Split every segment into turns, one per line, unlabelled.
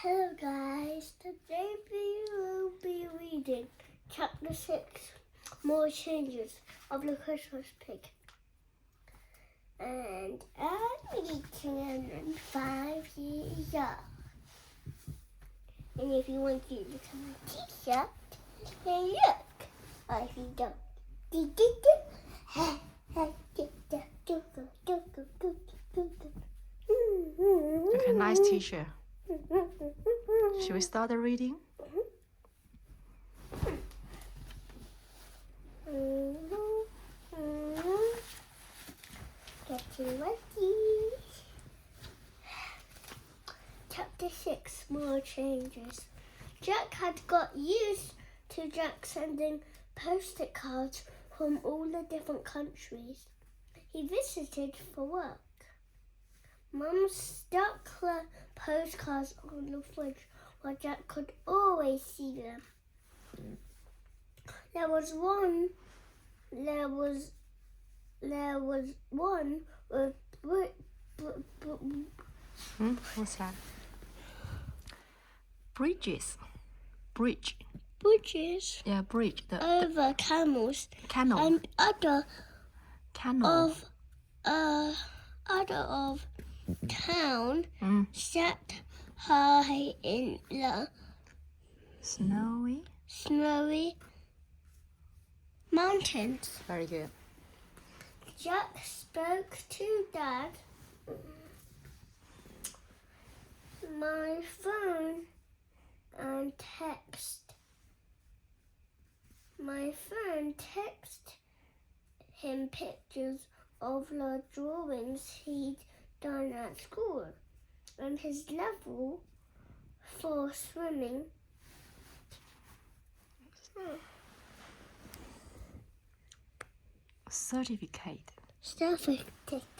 Hello guys, today we will be reading Chapter 6, More Changes of the Christmas Pig. And I'm 5 years old. And if you want to look at my t-shirt, then look. Or if you don't,
Okay, nice t-shirt. Should we start the reading?
Getting ready. Chapter 6, More Changes. Jack had got used to Jack sending post-it cards from all the different countries he visited for work. Mum stuck the postcards on the fridge where Jack could always see them. There was one with
What's that? Bridges. Bridge.
bridges
Yeah, bridge. The
over camels
canal.
and other
Canal.
of town sat high in the
Snowy.
snowy mountains.
Very good.
Jack spoke to Dad. My phone text him pictures of the drawings he'd done at school and his level for swimming.
Certificate.
Certificate.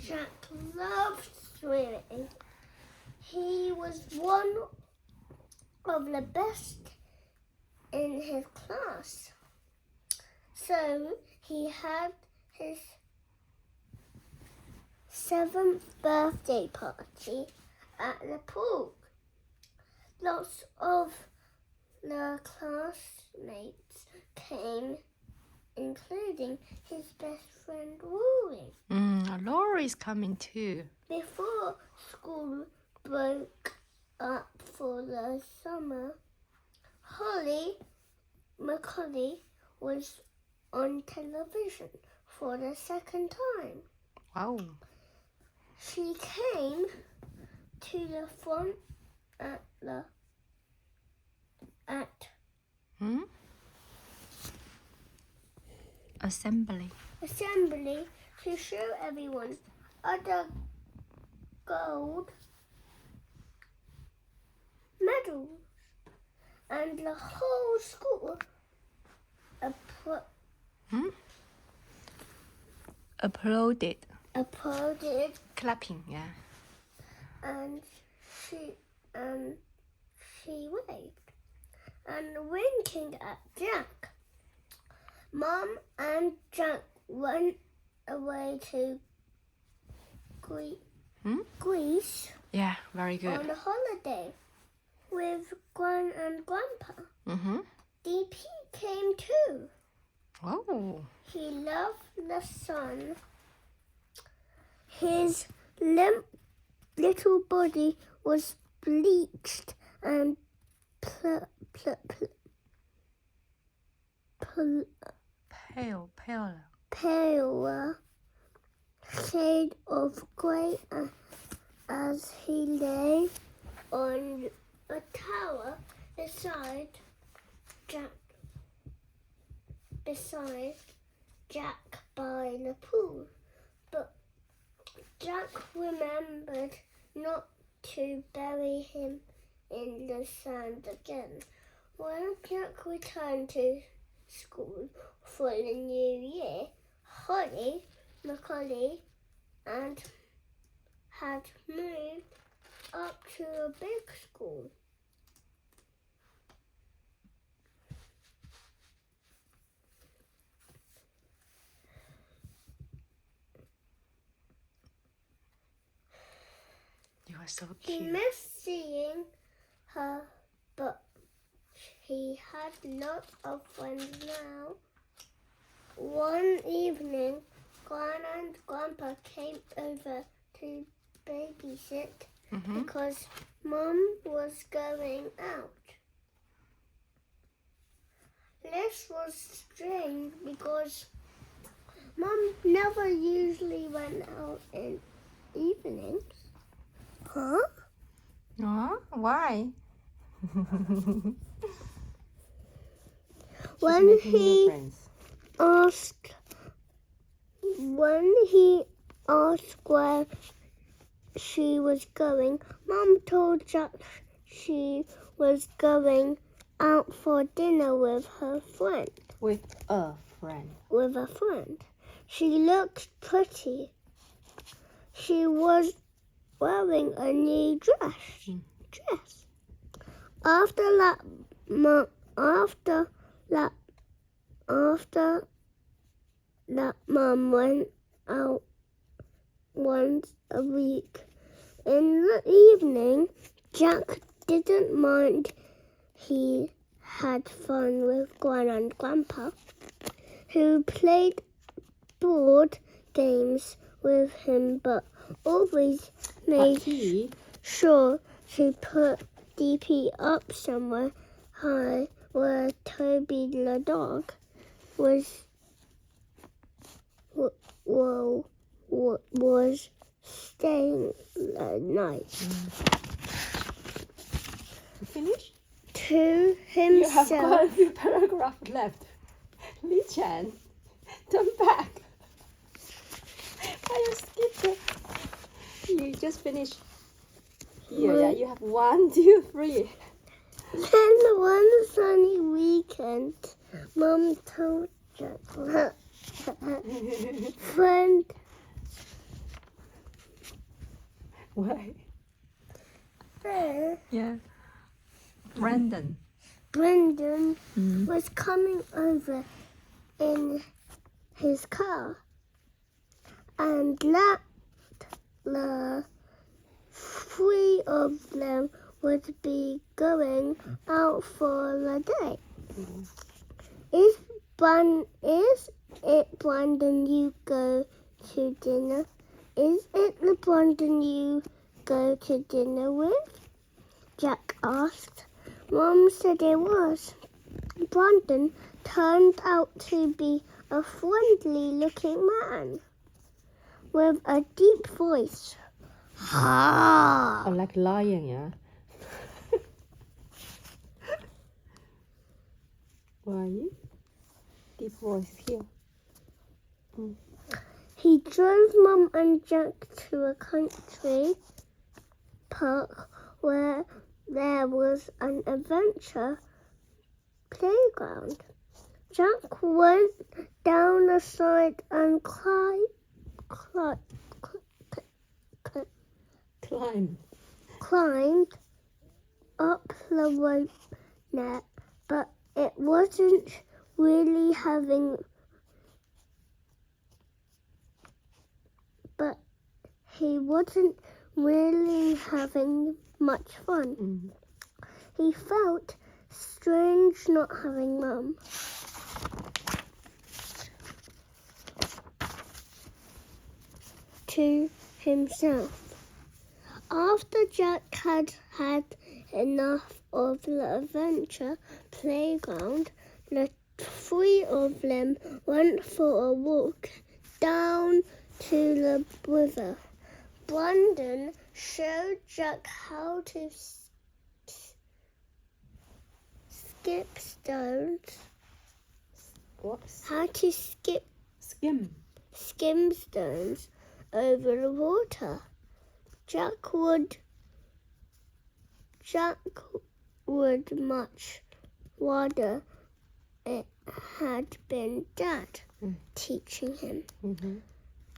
Jack loved swimming. He was one of the best in his class. So he had his 7th birthday party at the pool. Lots of the classmates came, including his best friend Rory.
Laurie's coming too.
Before school broke up for the summer, Holly McCauley was on television for the second time.
Wow.
She came to the front at
Assembly.
to show everyone other gold medals, and the whole school
Applauded. Clapping, yeah.
and she waved and winking at Jack. Mum and Jack went away to Greece
Yeah, very good.
on a holiday with Gran and Grandpa. DP came too.
Oh.
He loved the sun. His limp little body was bleached and paler shade of grey as he lay on a tower beside Jack by the pool. But Jack remembered not to bury him in the sand again. When Jack returned to school for the new year, Holly McCauley had moved up to a big school.
so
He
cute.
missed seeing her, but he had lots of friends now. One evening, Gran and Grandpa came over to babysit because Mum was going out. This was strange because Mum never usually went out in evenings. Huh?
Huh? Why?
When he asked where she was going, Mum told Jack she was going out for dinner with her friend.
With a friend.
With a friend. She looked pretty. She was wearing a new dress. After that, Mum went out once a week. In the evening, Jack didn't mind. He had fun with Gran and Grandpa, who played board games with him, but always made sure to put DP up somewhere high where Toby the dog was staying at night.
You finished?
To
You have
himself.
quite a few paragraphs left. Li Chen, turn back. Why you skipped it? You just finished. Here, yeah, you have 1, 2, 3.
Then one sunny weekend, Mum told Jack that friend
Why?
there,
Yeah. Brandon.
Brendan, was coming over in his car, and that the 3 of them would be going out for the day. Is it Brandon you go to dinner? Is it the Brandon you go to dinner with? Jack asked. Mum said it was. Brandon turned out to be a friendly-looking man with a deep voice. Ha!
Oh, like lion, yeah? Why? Deep voice here.
He drove Mum and Jack to a country park where there was an adventure playground. Jack went down the slide and climbed up the rope net, but it wasn't really having he wasn't really having much fun. He felt strange not having Mum. To himself. After Jack had had enough of the adventure playground, the 3 of them went for a walk down to the river. Brandon showed Jack how to skip stones.
What?
How to
Skim.
skim stones over the water. Jack would much rather it had been Dad teaching him.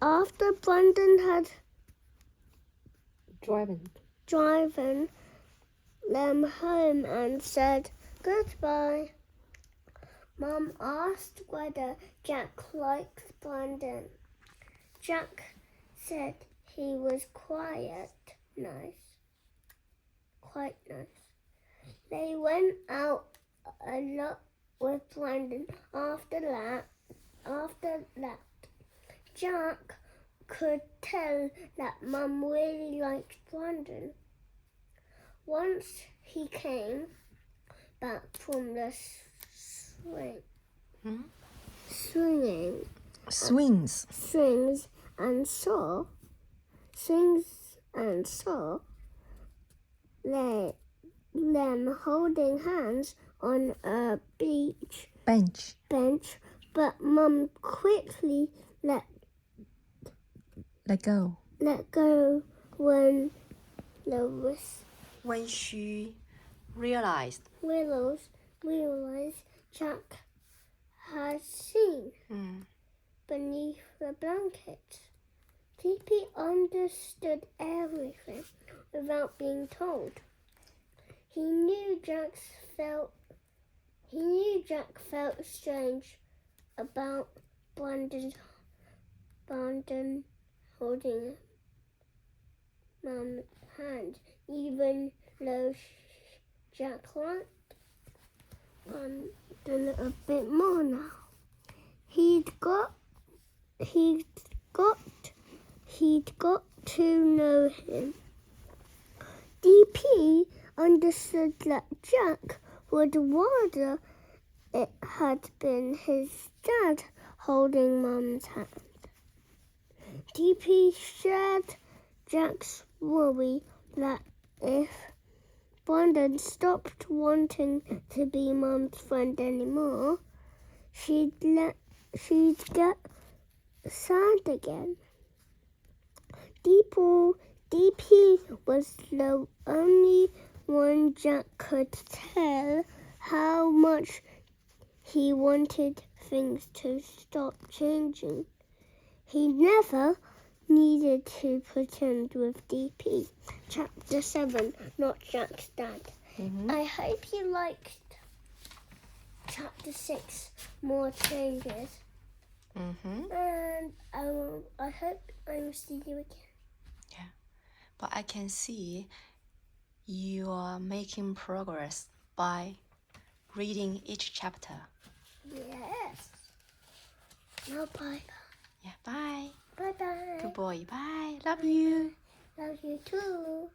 After Brandon had driven them home and said goodbye, Mum asked whether Jack liked Brandon. Jack said he was quiet, nice. quite nice. They went out a lot with Brandon. After that, Jack could tell that Mum really liked Brandon. Once he came back from the swings and saw them holding hands on a
Bench.
bench, but Mum quickly let
go.
when
When she realized.
realized Jack had seen beneath the blanket. Tippy understood everything without being told. He knew Jack felt strange about Brandon holding Mum's hand, even though Jack liked Brandon a bit more now. He'd got to know him. DP understood that Jack would rather it had been his dad holding Mum's hand. DP shared Jack's worry that if Brandon stopped wanting to be Mum's friend anymore, she'd get sad again. DP was the only one Jack could tell how much he wanted things to stop changing. He never needed to pretend with DP. Chapter 7, Not Jack's Dad. I hope you liked Chapter 6, More Changes. And I hope I will see you again.
Yeah, but I can see you are making progress by reading each chapter.
Yes. Now bye.
Yeah, bye.
Bye-bye.
Good boy, bye. Love you.
Love you too.